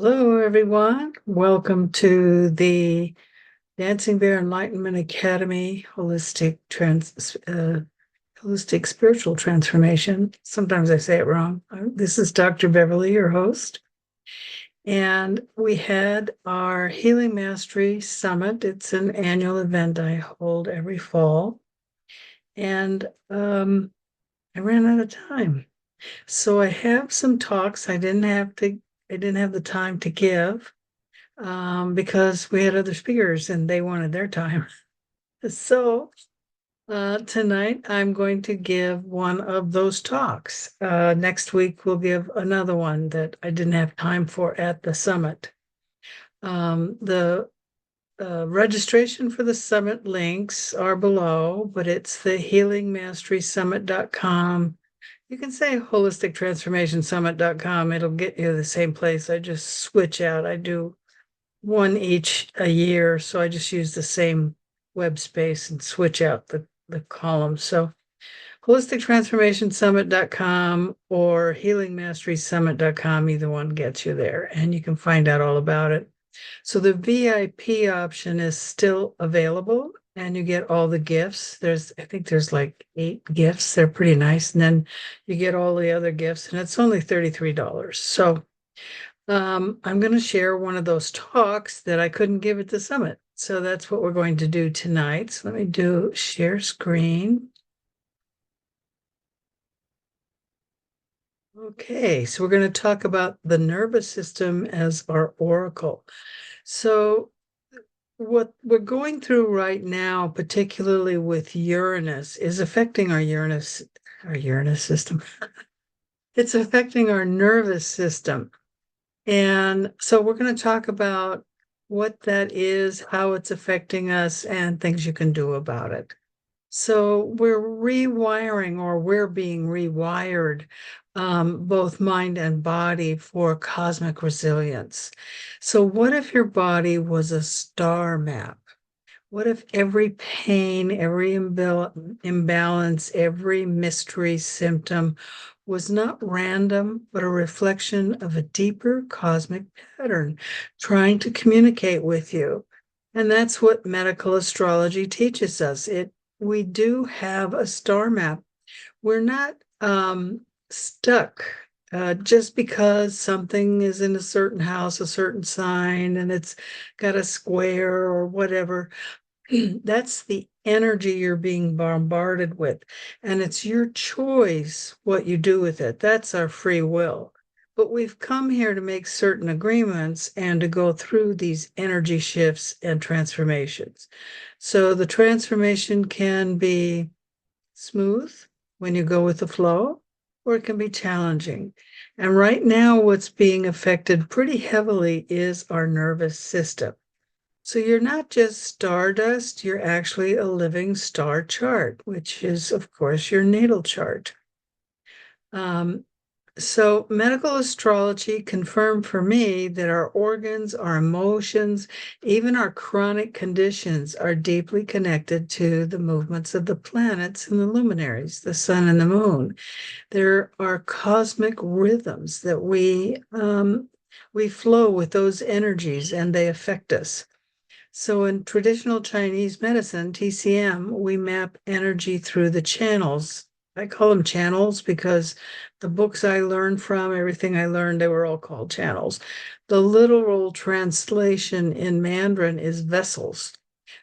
Hello, everyone. Welcome to the Dancing Bear Enlightenment Academy holistic spiritual transformation. Sometimes I say it wrong. This is Dr. Beverly, your host. And we had our Healing Mastery Summit. It's an annual event I hold every fall. And I ran out of time. So I have some talks I didn't have the time to give because we had other speakers and they wanted their time. So tonight I'm going to give one of those talks. Next week we'll give another one that I didn't have time for at the summit. The registration for the summit links are below, but it's the healingmasterysummit.com. You can say holistictransformationsummit.com. It'll get you to the same place. I just switch out. I do one each a year, so I just use the same web space and switch out the columns. So holistictransformationsummit.com or healingmasterysummit.com, either one gets you there, and you can find out all about it. So the VIP option is still available, and you get all the gifts. I think there's like 8 gifts. They're pretty nice. And then you get all the other gifts, and it's only $33. So I'm going to share one of those talks that I couldn't give at the summit. So that's what we're going to do tonight. So let me do share screen. Okay, so we're going to talk about the nervous system as our oracle. So what we're going through right now, particularly with Uranus, is affecting our Uranus system. It's affecting our nervous system. And so we're going to talk about what that is, how it's affecting us, and things you can do about it. So we're rewiring, or we're being rewired, both mind and body, for cosmic resilience. So what if your body was a star map? What if every pain, every imbalance, every mystery symptom was not random, but a reflection of a deeper cosmic pattern trying to communicate with you? And that's what medical astrology teaches us. We do have a star map. We're not stuck just because something is in a certain house, a certain sign, and it's got a square or whatever. That's the energy you're being bombarded with. And it's your choice what you do with it. That's our free will. But we've come here to make certain agreements and to go through these energy shifts and transformations. So the transformation can be smooth when you go with the flow, or it can be challenging. And right now, what's being affected pretty heavily is our nervous system. So you're not just stardust, you're actually a living star chart, which is, of course, your natal chart. So medical astrology confirmed for me that our organs, our emotions, even our chronic conditions are deeply connected to the movements of the planets and the luminaries, the sun and the moon. There are cosmic rhythms that we flow with those energies, and they affect us. So in traditional Chinese medicine, TCM, we map energy through the channels. I call them channels because the books I learned from, everything I learned, they were all called channels. The literal translation in Mandarin is vessels,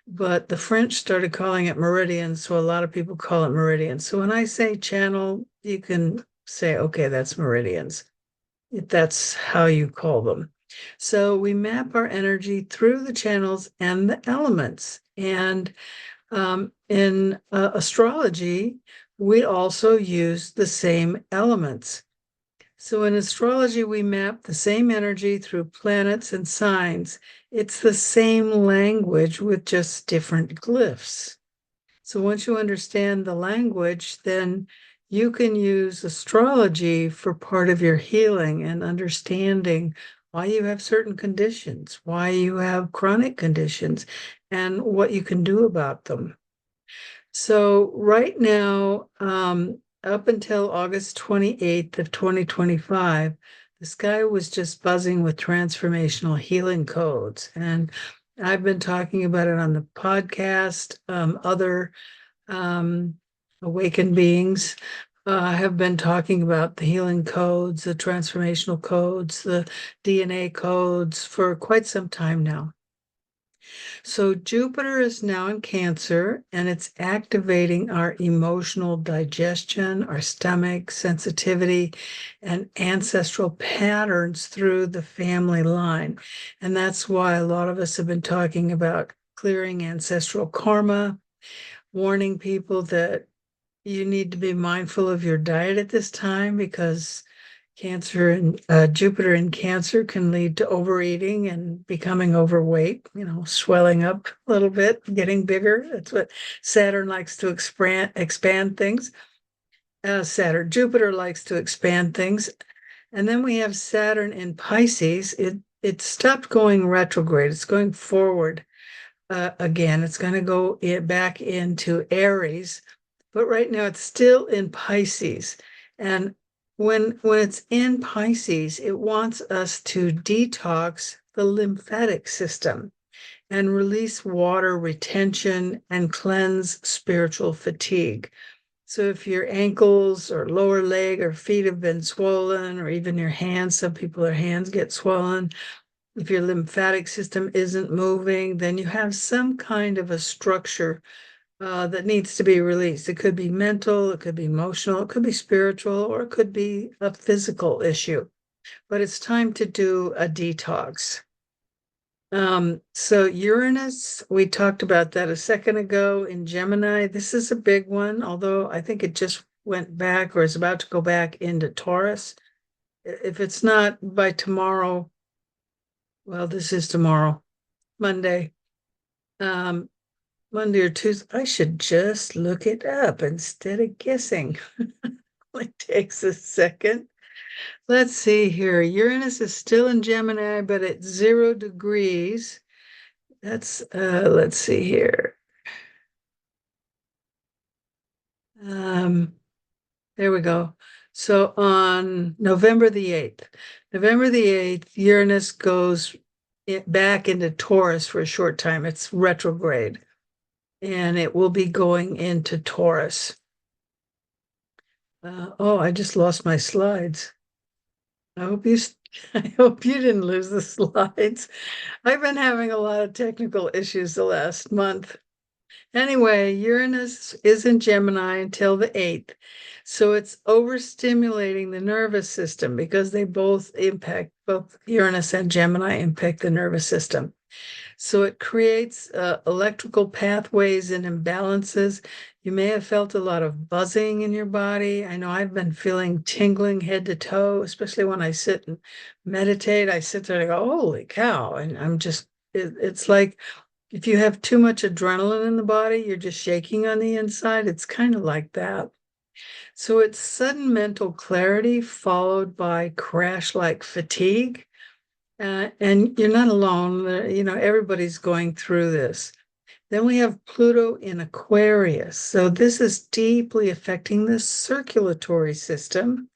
but the French started calling it meridians, so a lot of people call it meridians. So when I say channel, you can say, okay, that's meridians, if that's how you call them. So we map our energy through the channels and the elements. And in astrology, we also use the same elements. So in astrology, we map the same energy through planets and signs. It's the same language with just different glyphs. So once you understand the language, then you can use astrology for part of your healing and understanding why you have certain conditions, why you have chronic conditions, and what you can do about them. So right now, up until August 28th of 2025, the sky was just buzzing with transformational healing codes. And I've been talking about it on the podcast. Other awakened beings have been talking about the healing codes, the transformational codes, the DNA codes for quite some time now. So Jupiter is now in Cancer, and it's activating our emotional digestion, our stomach sensitivity, and ancestral patterns through the family line. And that's why a lot of us have been talking about clearing ancestral karma, warning people that you need to be mindful of your diet at this time, because Cancer and Jupiter in Cancer can lead to overeating and becoming overweight, swelling up a little bit, getting bigger. That's what Saturn likes to expand things. Jupiter likes to expand things. And then we have Saturn in Pisces. It stopped going retrograde. It's going forward again. It's going to go back into Aries, but right now it's still in Pisces. And when it's in Pisces, it wants us to detox the lymphatic system and release water retention and cleanse spiritual fatigue. So if your ankles or lower leg or feet have been swollen, or even your hands, some people, their hands get swollen. If your lymphatic system isn't moving, then you have some kind of a structure that needs to be released. It could be mental, it could be emotional, it could be spiritual, or it could be a physical issue. But it's time to do a detox. So Uranus, we talked about that a second ago in Gemini. This is a big one, although I think it just went back or is about to go back into Taurus. If it's not by tomorrow, well, this is tomorrow, Monday. Monday or Tuesday. I should just look it up instead of guessing. It takes a second. Let's see here. Uranus is still in Gemini, but at 0 degrees. Let's see here. There we go. So on November the 8th, Uranus goes back into Taurus for a short time. It's retrograde, and it will be going into Taurus. I just lost my slides. I hope you didn't lose the slides. I've been having a lot of technical issues the last month. Anyway, Uranus is in Gemini until the 8th. So it's overstimulating the nervous system, because both Uranus and Gemini impact the nervous system. So it creates electrical pathways and imbalances. You may have felt a lot of buzzing in your body. I know I've been feeling tingling head to toe, especially when I sit and meditate. I sit there and I go, holy cow. And it's like if you have too much adrenaline in the body, you're just shaking on the inside. It's kind of like that. So it's sudden mental clarity followed by crash-like fatigue. And you're not alone. Everybody's going through this. Then we have Pluto in Aquarius. So this is deeply affecting the circulatory system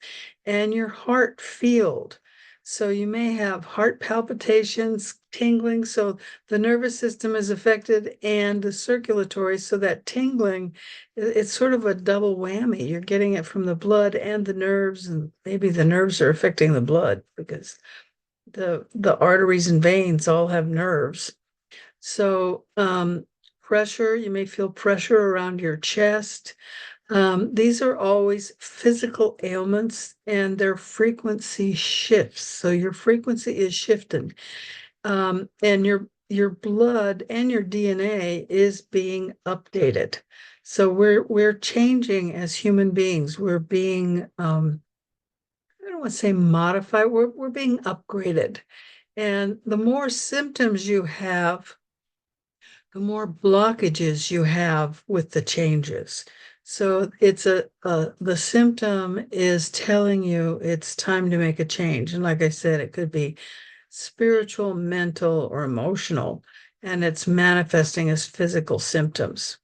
and your heart field. So you may have heart palpitations, tingling. So the nervous system is affected and the circulatory. So that tingling, it's sort of a double whammy. You're getting it from the blood and the nerves, and maybe the nerves are affecting the blood, because the arteries and veins all have nerves. So pressure, you may feel pressure around your chest. These are always physical ailments, and their frequency shifts. So your frequency is shifting, and your blood and your DNA is being updated. So we're changing as human beings. We're being I don't want to say modified. We're being upgraded, and the more symptoms you have, the more blockages you have with the changes. So it's the symptom is telling you it's time to make a change. And like I said, it could be spiritual, mental, or emotional, and it's manifesting as physical symptoms.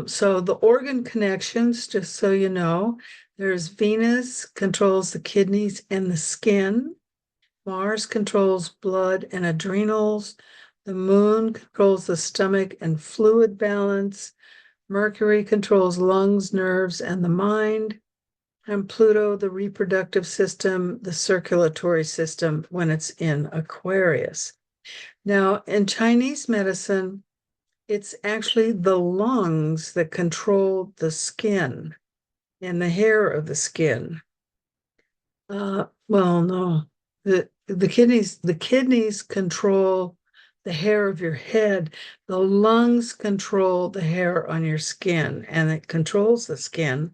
So the organ connections, just so you know, there's Venus controls the kidneys and the skin. Mars controls blood and adrenals. The moon controls the stomach and fluid balance. Mercury controls lungs, nerves, and the mind. And Pluto, the reproductive system, the circulatory system when it's in Aquarius. Now, in Chinese medicine, it's actually the lungs that control the skin and the hair of the skin. Well, no, the kidneys control the hair of your head. The lungs control the hair on your skin, and it controls the skin.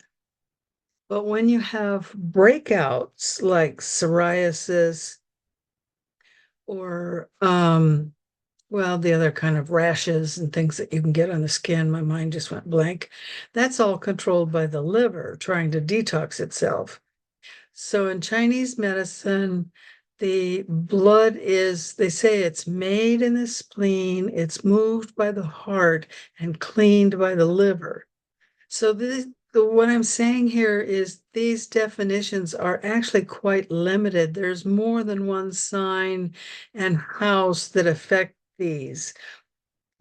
But when you have breakouts like psoriasis or well, the other kind of rashes and things that you can get on the skin, my mind just went blank. That's all controlled by the liver trying to detox itself. So in Chinese medicine, the blood is, they say it's made in the spleen, it's moved by the heart and cleaned by the liver. So what I'm saying here is these definitions are actually quite limited. There's more than one sign and house that affect these.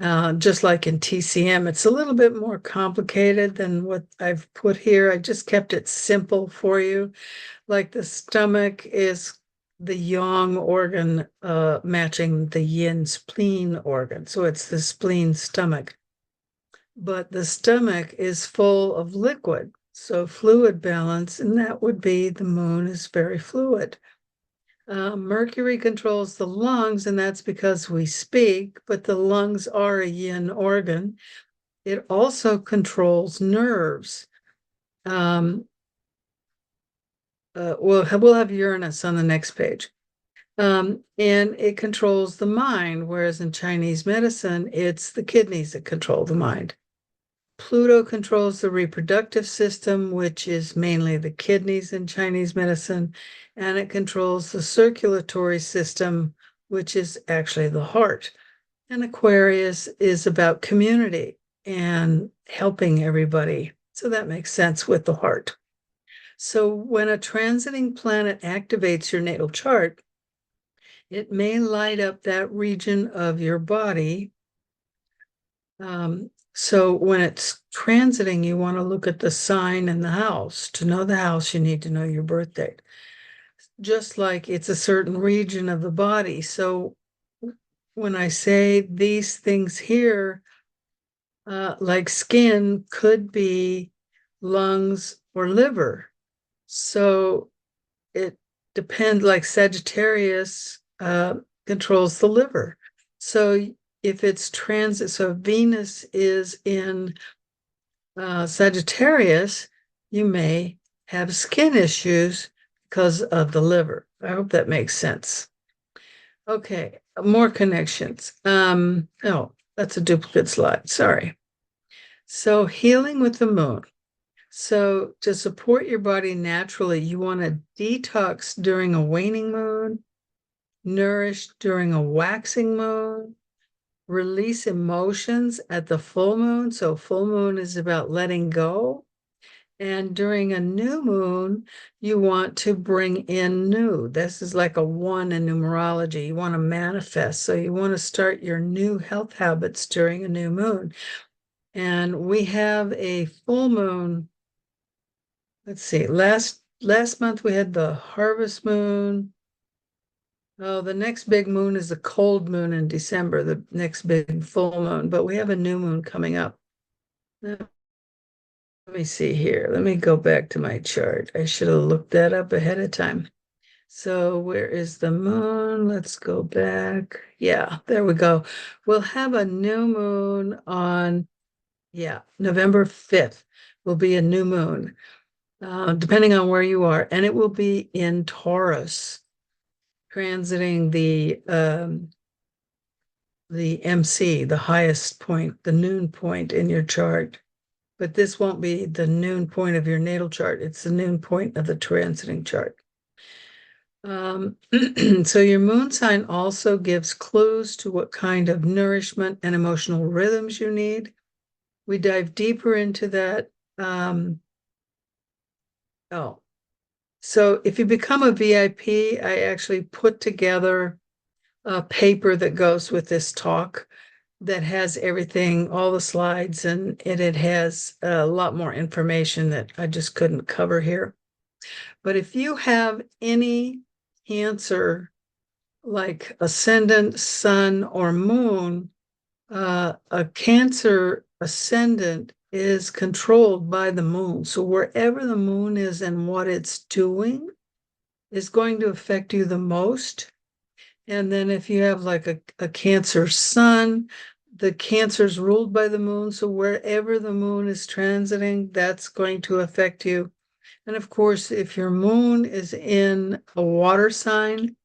Just like in TCM, it's a little bit more complicated than what I've put here. I just kept it simple for you. Like the stomach is the yang organ matching the yin spleen organ. So it's the spleen stomach. But the stomach is full of liquid. So fluid balance, and that would be the moon is very fluid. Mercury controls the lungs, and that's because we speak, but the lungs are a yin organ. It also controls nerves. We'll have Uranus on the next page. And it controls the mind, whereas in Chinese medicine, it's the kidneys that control the mind. Pluto controls the reproductive system, which is mainly the kidneys in Chinese medicine, and it controls the circulatory system, which is actually the heart. And Aquarius is about community and helping everybody. So that makes sense with the heart. So when a transiting planet activates your natal chart, it may light up that region of your body. So when it's transiting, you want to look at the sign and the house. To know the house, you need to know your birth date. Just like it's a certain region of the body. So when I say these things here, like skin could be lungs or liver. So it depends, like Sagittarius controls the liver. So if it's transit, so Venus is in Sagittarius, you may have skin issues because of the liver. I hope that makes sense. Okay, more connections. Oh, that's a duplicate slide. Sorry. So healing with the moon. So to support your body naturally, you want to detox during a waning moon, nourish during a waxing moon, release emotions at the full moon. So full moon is about letting go. And during a new moon, you want to bring in new. This is like a one in numerology. You want to manifest. So you want to start your new health habits during a new moon. And we have a full moon. Let's see, last month we had the harvest moon. Oh, the next big moon is the cold moon in December, the next big full moon, but we have a new moon coming up. Let me see here. Let me go back to my chart. I should have looked that up ahead of time. So where is the moon? Let's go back. Yeah, there we go. We'll have a new moon on, yeah, November 5th will be a new moon, depending on where you are. And it will be in Taurus, transiting the MC, the highest point, the noon point in your chart. But this won't be the noon point of your natal chart. It's the noon point of the transiting chart. So your moon sign also gives clues to what kind of nourishment and emotional rhythms you need. we dive deeper into that. So if you become a VIP, I actually put together a paper that goes with this talk that has everything, all the slides, and it has a lot more information that I just couldn't cover here. But if you have any Cancer, like ascendant, sun, or moon, a Cancer ascendant is controlled by the moon. So wherever the moon is and what it's doing is going to affect you the most. And then if you have like a Cancer sun, the Cancer's ruled by the moon. So wherever the moon is transiting, that's going to affect you. And of course, if your moon is in a water sign,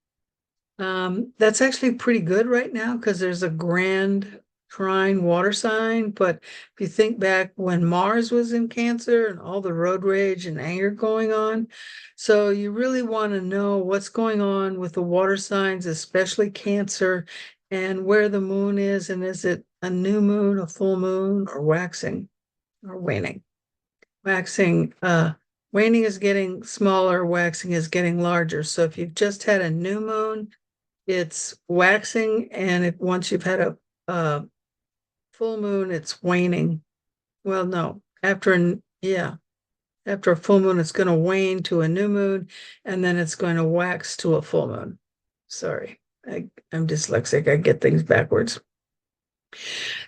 that's actually pretty good right now because there's a grand trine water sign. But if you think back when Mars was in Cancer and all the road rage and anger going on, so you really want to know what's going on with the water signs, especially Cancer, and where the moon is, and is it a new moon, a full moon, or waxing or waning? Waxing, waning is getting smaller, waxing is getting larger. So if you've just had a new moon, it's waxing, and if once you've had a full moon, it's waning. Well, no, after a full moon, it's going to wane to a new moon, and then it's going to wax to a full moon. Sorry, I'm dyslexic. I get things backwards.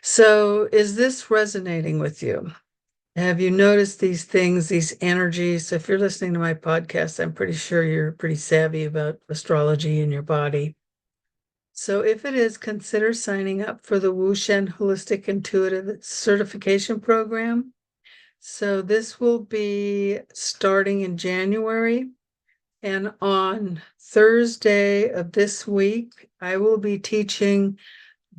So, is this resonating with you? Have you noticed these things, these energies? So if you're listening to my podcast, I'm pretty sure you're pretty savvy about astrology in your body. So if it is, consider signing up for the Wushen Holistic Intuitive Certification Program. So this will be starting in January. And on Thursday of this week, I will be teaching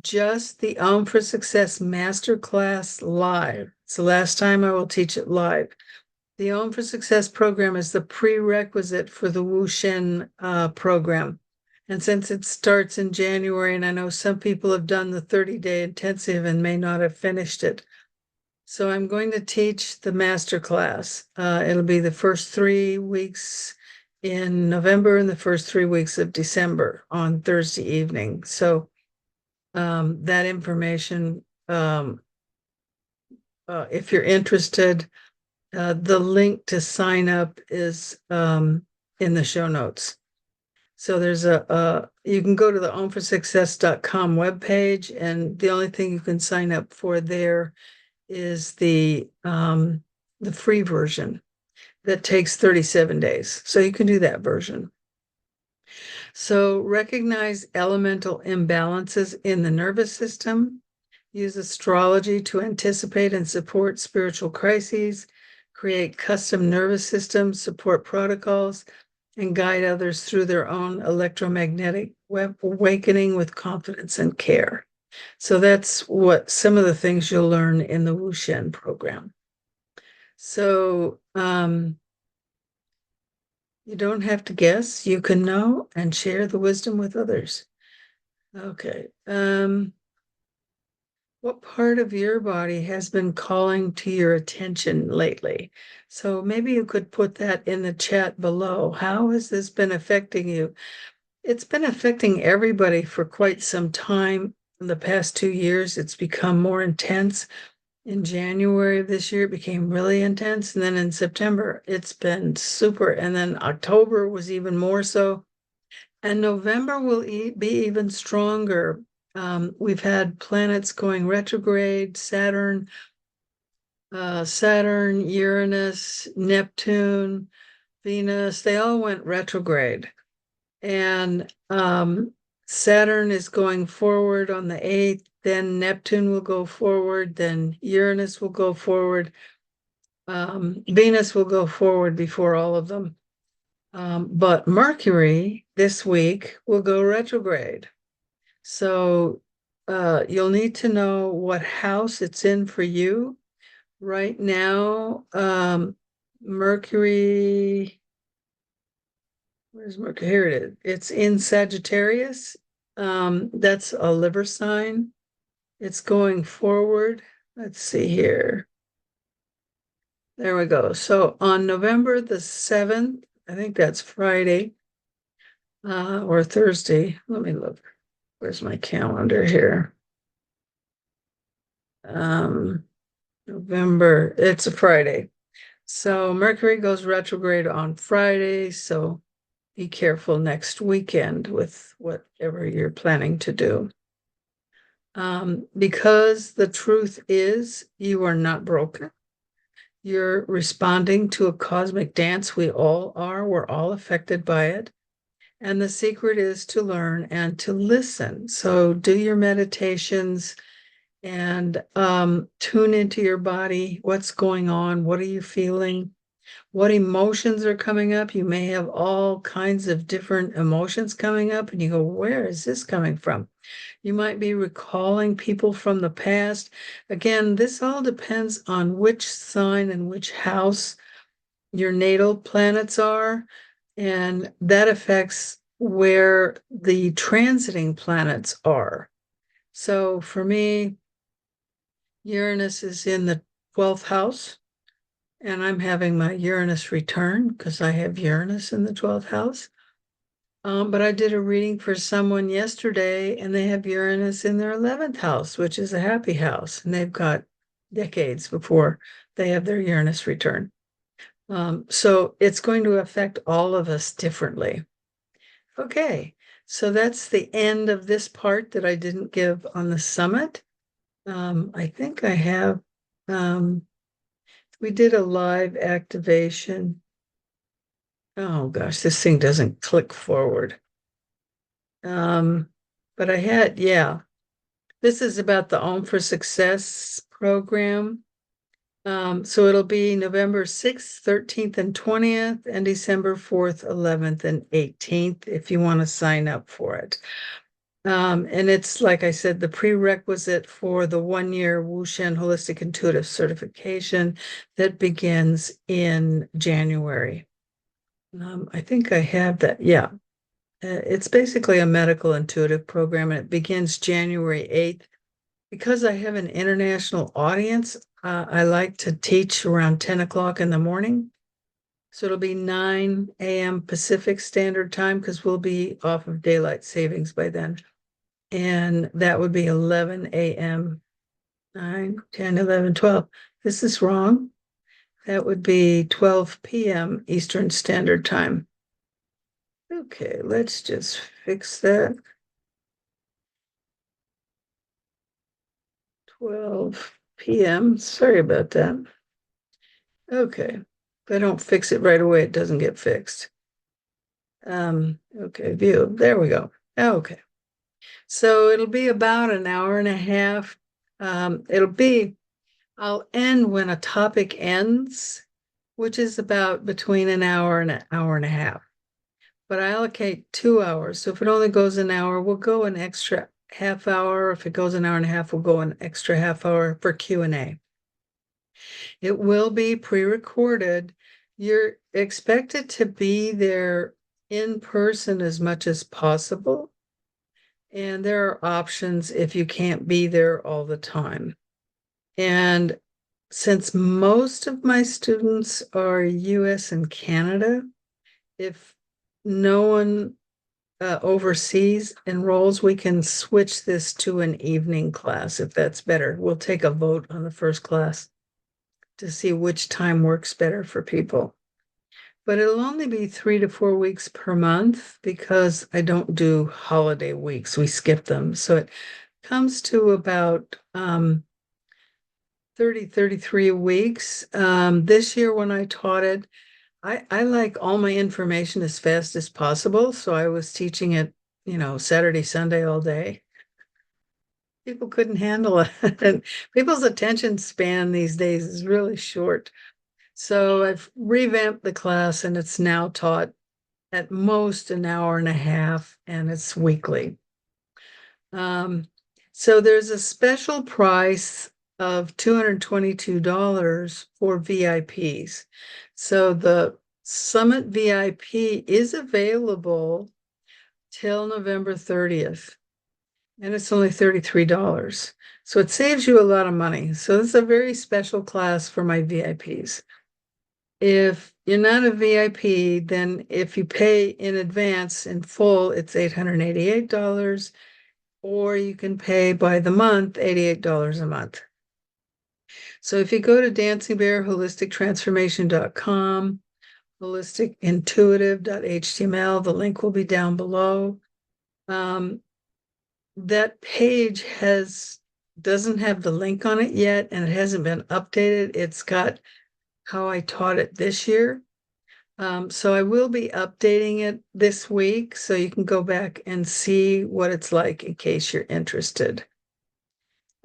just the for Success Masterclass live. It's the last time I will teach it live. The for Success program is the prerequisite for the Wushen program. And since it starts in January, and I know some people have done the 30-day intensive and may not have finished it. So I'm going to teach the masterclass. It'll be the first 3 weeks in November and the first 3 weeks of December on Thursday evening. So that information, if you're interested, the link to sign up is in the show notes. So there's you can go to the omforsuccess.com webpage, and the only thing you can sign up for there is the free version that takes 37 days. So you can do that version. So recognize elemental imbalances in the nervous system. Use astrology to anticipate and support spiritual crises, create custom nervous systems, support protocols, and guide others through their own electromagnetic awakening with confidence and care. So that's what some of the things you'll learn in the Wushen program. So you don't have to guess, you can know and share the wisdom with others. Okay. What part of your body has been calling to your attention lately? So maybe you could put that in the chat below. How has this been affecting you? It's been affecting everybody for quite some time. In the past 2 years, it's become more intense. In January of this year, it became really intense. And then in September, it's been super. And then October was even more so. And November will be even stronger. We've had planets going retrograde, Saturn, Uranus, Neptune, Venus, they all went retrograde. And Saturn is going forward on the 8th, then Neptune will go forward, then Uranus will go forward. Venus will go forward before all of them. But Mercury this week will go retrograde. So you'll need to know what house it's in for you. Right now, Mercury, where's Mercury? Here it is. It's in Sagittarius. That's a liver sign. It's going forward. let's see here. There we go. So on November the 7th, I think that's Friday, or Thursday. Let me look. Where's my calendar here? November, it's a Friday. So Mercury goes retrograde on Friday, so be careful next weekend with whatever you're planning to do. Because the truth is you are not broken. You're responding to a cosmic dance. We all are. We're all affected by it. And the secret is to learn and to listen. So do your meditations and tune into your body. What's going on? What are you feeling? What emotions are coming up? You may have all kinds of different emotions coming up, and you go, where is this coming from? You might be recalling people from the past. Again, this all depends on which sign and which house your natal planets are, and that affects where the transiting planets are. So for me, Uranus is in the 12th house, and I'm having my Uranus return because I have Uranus in the 12th house. But I did a reading for someone yesterday, and they have Uranus in their 11th house, which is a happy house, and they've got decades before they have their Uranus return. So it's going to affect all of us differently. Okay, so that's the end of this part that I didn't give on the summit. I think I have, we did a live activation. Oh gosh, this thing doesn't click forward. But I had, yeah, this is about the Om for Success program. So it'll be November 6th, 13th, and 20th, and December 4th, 11th, and 18th, if you want to sign up for it. And it's, like I said, the prerequisite for the 1-year Wushen Holistic Intuitive certification that begins in January. I think I have that. Yeah. It's basically a medical intuitive program, and it begins January 8th. Because I have an international audience, I like to teach around 10 o'clock in the morning. So it'll be 9 a.m. Pacific Standard Time because we'll be off of daylight savings by then. And that would be 11 a.m., 9, 10, 11, 12. This is wrong. That would be 12 p.m. Eastern Standard Time. Okay, let's just fix that. 12 p.m. Sorry about that. Okay. If I don't fix it right away, it doesn't get fixed. Okay, view. There we go. Okay. So it'll be about an hour and a half. I'll end when a topic ends, which is about between an hour and a half. But I allocate 2 hours. So if it only goes an hour, we'll go an extra half hour. If it goes an hour and a half, we'll go an extra half hour for Q&A. It will be pre-recorded. You're expected to be there in person as much as possible. And there are options if you can't be there all the time. And since most of my students are US and Canada, if no one overseas enrolls, we can switch this to an evening class if that's better. We'll take a vote on the first class to see which time works better for people. But it'll only be 3 to 4 weeks per month because I don't do holiday weeks. We skip them. So it comes to about 30, 33 weeks. This year when I taught it, I like all my information as fast as possible. So I was teaching it, Saturday, Sunday all day. People couldn't handle it. And people's attention span these days is really short. So I've revamped the class and it's now taught at most an hour and a half, and it's weekly. So there's a special price of $222 for VIPs. So the Summit VIP is available till November 30th. and it's only $33. So it saves you a lot of money. So this is a very special class for my VIPs. If you're not a VIP, then if you pay in advance in full, it's $888, or you can pay by the month, $88 a month. So if you go to dancingbearholistictransformation.com, holisticintuitive.html, the link will be down below. That page doesn't have the link on it yet, and it hasn't been updated. It's got how I taught it this year. So I will be updating it this week, so you can go back and see what it's like in case you're interested.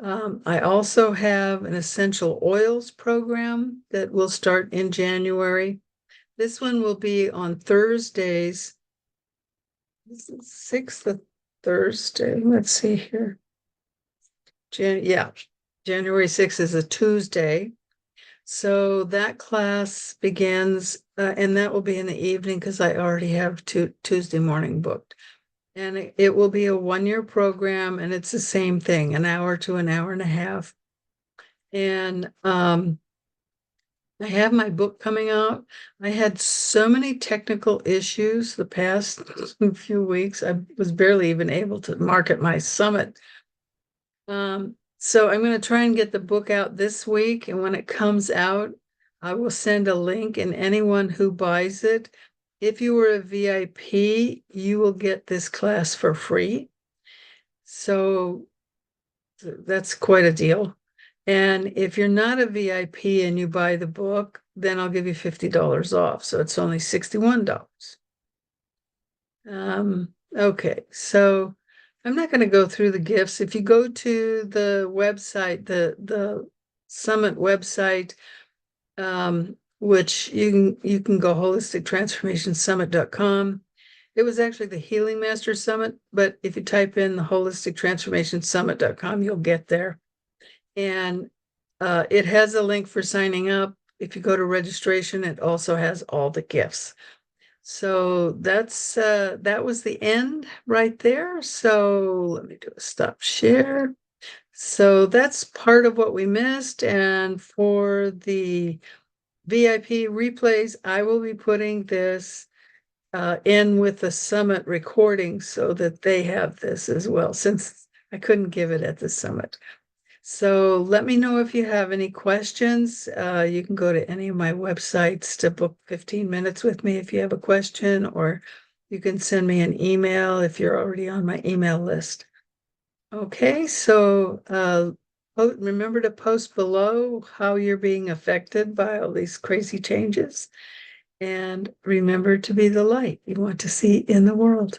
I also have an essential oils program that will start in January. This one will be on Thursdays. This is 6th of Thursday. Let's see here. January 6th is a Tuesday. So that class begins, and that will be in the evening because I already have Tuesday morning booked. And it will be a 1-year program, and it's the same thing, an hour to an hour and a half. And I have my book coming out. I had so many technical issues the past few weeks. I was barely even able to market my summit. So I'm going to try and get the book out this week. And when it comes out, I will send a link, and anyone who buys it, if you were a VIP, you will get this class for free. So that's quite a deal. And if you're not a VIP and you buy the book, then I'll give you $50 off. So it's only $61. Okay, so I'm not going to go through the gifts. If you go to the website, the summit website, which you can go holistictransformationsummit.com. It was actually the Healing Mastery Summit, but if you type in the holistictransformationsummit.com, you'll get there. And it has a link for signing up. If you go to registration, it also has all the gifts. So that was the end right there. So let me do a stop share. So that's part of what we missed. And for the VIP replays, I will be putting this in with the summit recording so that they have this as well, since I couldn't give it at the summit. So let me know if you have any questions. You can go to any of my websites to book 15 minutes with me if you have a question, or you can send me an email if you're already on my email list. Okay, so remember to post below how you're being affected by all these crazy changes. And remember to be the light you want to see in the world.